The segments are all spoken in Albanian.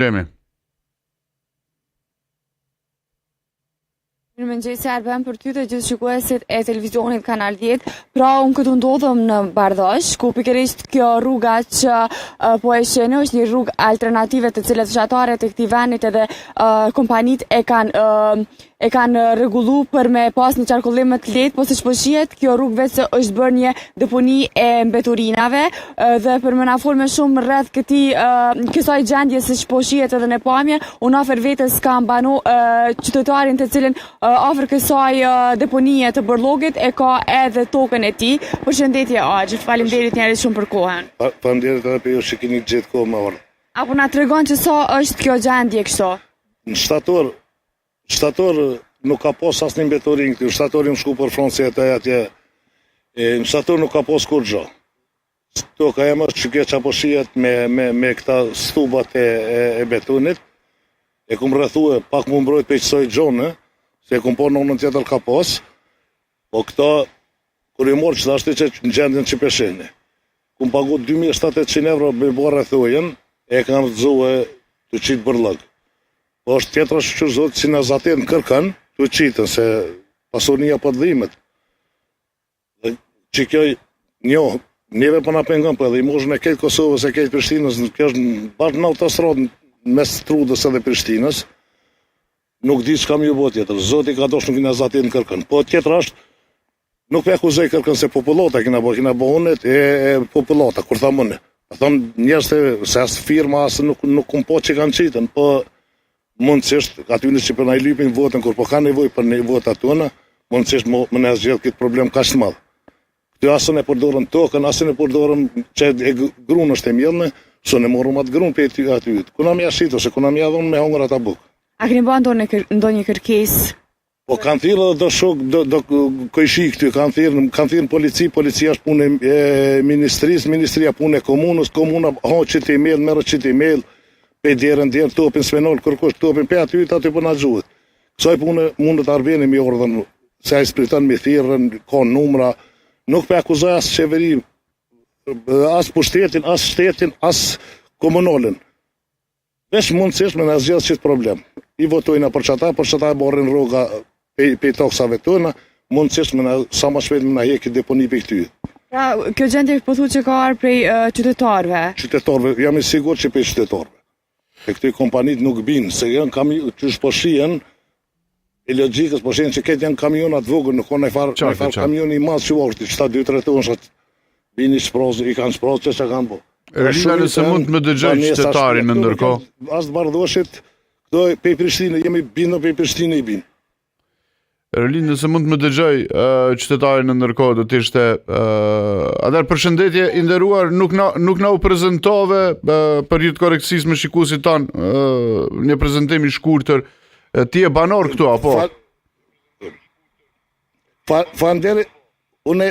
Lemi. Mirëmëngjesi Arben për ty të gjithë shikuesit e televizionit Kanal 10. Pra, unë këtu ndodhëm në Bardhosh, ku pikërisht kjo rruga që po e sheni është një rrugë alternative të cilët fshatarët e këtij vendit edhe kompanit e kanë rregullu për me pas një qarkullim më të lehtë, po siç po shihet, kjo rrugë vetë është bërë një deponi e mbeturinave dhe për më na fol më shumë rreth kësaj gjendje siç po shihet edhe në pamje, unë afër vetes kam banu qytetarin të cilin afër kësaj deponie të Borllogit e ka edhe tokën e tij. Përshëndetje Axh, faleminderit njerëz shumë për kohën. Faleminderit edhe për ju që keni gjetë kohë më vonë. Apo na tregon që sa është kjo gjendje kështu? Në shtator nuk ka pas asnjë mbetorin këtu. Shtatori më shku për Francë atje. Në shtator nuk ka pas kur gjë. Toka e është që kjo çapo shihet me këta stubat e betonit. E kum rrethue pak më mbrojt pe çsoj gjonë, se kum po në tjetër ka pas. Po këta kur i morë që ashtu që në gjendjen që pesheni. Kum pagu 2700 euro me bo rrethujen, e kanë rëzue të qitë Borllog. Po është tjetra shqyrëzot si në zatin kërkan të qitën, se pasonia për dhimet. Dhe që kjo njeve për në pengon për edhe i moshën e ketë Kosovës e ketë Prishtinës, kjo është bashkë në autostradë mes Trudës edhe Prishtinës, nuk di që kam ju bo tjetër. Zoti ka dosh nuk i në zatin kërkan. Po tjetra është, nuk me akuzoj kërkën se popullata kina bo unet e popullata, kur tha mëne. Thonë njerëz se asë firma, asë nuk kum po që kanë qitën, po mundësisht, aty në që për në i lypin votën, kur po ka nevoj për një votë atona, mundësisht më në zgjedh këtë problem ka që të madhë. Këtë asën e përdorën tokën, asën e përdorën që e grunë është e mjellëne, së në morëm atë grunë për aty. Kuna mja shito, se kuna mja dhonë me hongër ata bukë. A keni bërë ndonjë kërkesë? Po kanë thirrë edhe do shok, do kojshi këty, kanë thirrë policia është punë e ministrisë, ministria punë e komunës, komuna qëtë email, merë qëtë email, pe djerën, topin smenol, kërkosh topin, pe aty për nga gjuhet. Kësaj punë mundët arbeni me ordën, se a i spritan me thirrën, ka numra, nuk pe akuzoj asë qeveri, asë pushtetin, asë shtetin, asë komunalin. Vesh mundësisht me në zgjedhë qëtë problem. I votojna për qëta e borën rruga pe toksave tona, mundësisht me në sa ma shpejt me në heki deponi për këty. Pra, kjo gjendje po thu që ka arë prej qytetarve? Qytetarve, jam i sigur që prej qytetarve. E këty kompanit nuk binë, se janë që është po shien, e logikës po shien që këtë janë kamionat vogër, nuk ka në farë kamioni i madhë që vërti, që ta 2-3 tonë shatë bini shprozë, i kanë shprozë që kanë po. Erlina nëse mund të më dëgjoj qytetarin në ndërko? Asë Bardhoshit, pe Prishtinë, jemi binë pe Prishtinë i binë. Erlina nëse mund të më dëgjoj qytetarin në ndërko, do të ishte... Atër përshëndetje i nderuar, nuk na u prezentove për ju të korektësis me shikuesit tanë një prezentim i shkurtër. Ti e banor këtu, apo? Fanderi, une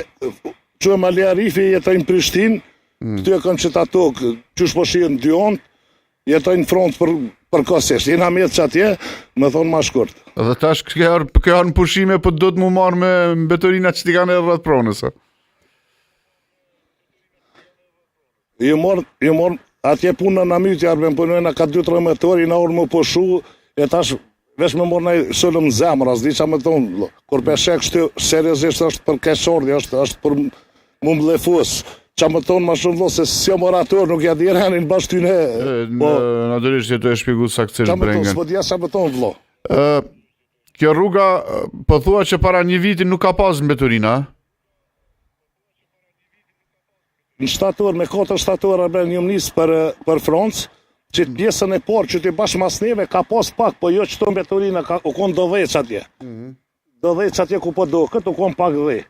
që e Malia Rifi jetojnë Prishtinë, këtu e kanë qëta tokë, që shpo shien 2 onë, jetojnë front për kosesht. Jena mjetë që atje, me thonë ma shkurt. Dhe tash kjo në pushime, po do të mu marrë me betorina që ti kanë edhe rrët pronës. Ju morë, atje punë në mytja, arben punojnë, ka 2-3 metori, na orë më pushu, e tash, vesh me morë në sëllëm në zemër, as di që me thonë, kur peshek shtë, seriosisht është për keshordi, është për më mblefus. Qa më tonë ma shumë se si o morator nuk ja direnin bashkë ty ne. Naturisht jetu e shpigu saksisht brengen. Qa më tonë, s'po dhja qa më tonë vlo. Kjo rruga, po thua që para një viti nuk ka pas në beturina? Në shtator, me 4 shtator arben njëm nisë për Francë, që të bjesën e porë që të bashkë mas neve ka pas pak, po jo që të beturina u konë do dhejtë që atje. Do dhejtë që atje ku po do, këtë u konë pak dhejtë.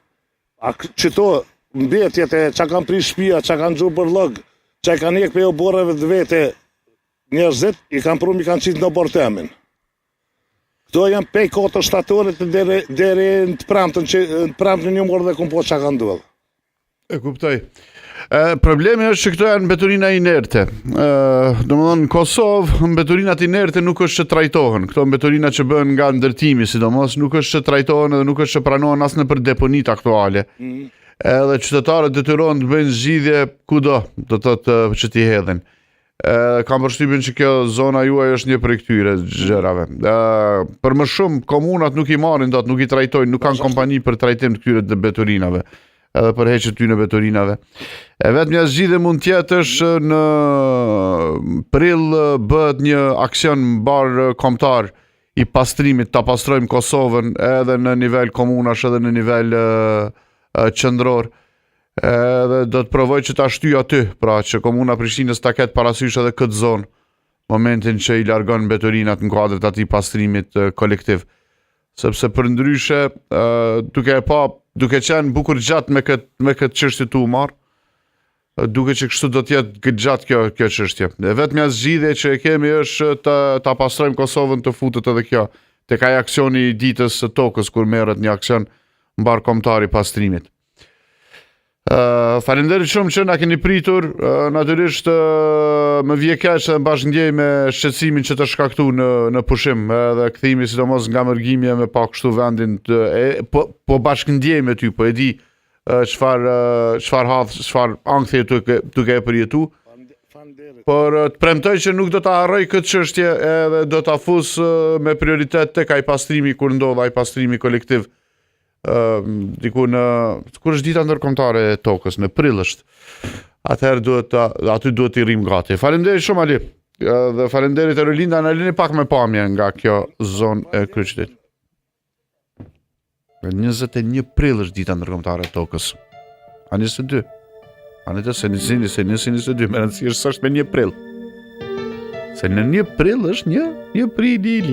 A që to... mbetjet e që kanë pri shpia, që kanë gjurë Borllog, që kanë jekë për jo borëve dhe vete njerëzit, i kanë prum i kanë qitë në bortemin. Këto janë pej 4 shtatorit deri në të pramtën një morë dhe kumë po që kanë duhet. E kuptoj. Problemi është që këto janë beturina inerte. Do më thonë, në Kosovë, beturinat inerte nuk është që trajtohen. Këto beturina që bëhen nga ndërtimi, sidomos, nuk është që trajtohen edhe nuk është që pranohen asë në për deponit aktuale. Edhe qytetarët detyrohen të bëjnë zgjidhje kudo, do të thotë që t'i hedhin. Kam përshtypjen që kjo zona juaj është një prej këtyre gjërave. Për më shumë komunat nuk i marrin dot, nuk i trajtojnë, nuk kanë kompani për trajtim të këtyre betorinave, edhe për heqjet ty në betorinave. Vetëm zgjidhje mund tjetë është në prill bëhet një aksion mbar kombëtar i pastrimit, ta pastrojmë Kosovën edhe në nivel komunash edhe në nivel qendror. Edhe do të provoj që ta shtyj aty, pra që komuna Prishtinës ta ketë parasysh edhe këtë zonë, momentin që i largon betorinat në kuadër të atij pastrimit kolektiv. Sepse përndryshe, duke qenë bukur gjatë me këtë çështje tu marr, duke që kështu do të jetë gjatë kjo çështje. Vetmja zgjidhje që e kemi është ta pastrojmë Kosovën, të futet edhe kjo tek ai aksioni i ditës së tokës kur merret një aksion mbar kombëtar i pastrimit. Faleminderit shumë që na keni pritur. Natyrisht më vje keq edhe bashkëndjej me shqetësimin që të shkaktu në pushim, edhe kthimi sidomos nga mërgimje me pak kështu vendin po bashkëndjej me ty, po e di çfarë ankthje duke e përjetu. Por të premtoj që nuk do ta harroj këtë çështje edhe do ta fus me prioritet tek ai pastrimi kur ndodh ai pastrimi kolektiv. Diku kur është dita ndërkombëtare e tokës, në prill është. Atëherë aty duhet i rrim gati. Faleminderit shumë Ali. Dhe faleminderit Rolinda, na lini pak me pamje nga kjo zonë e kryeqytetit. 21 prill është dita ndërkombëtare e tokës. A 22? A në të se 22, me rëndësishë së është me 1 prill. Se në 1 prill është një prill.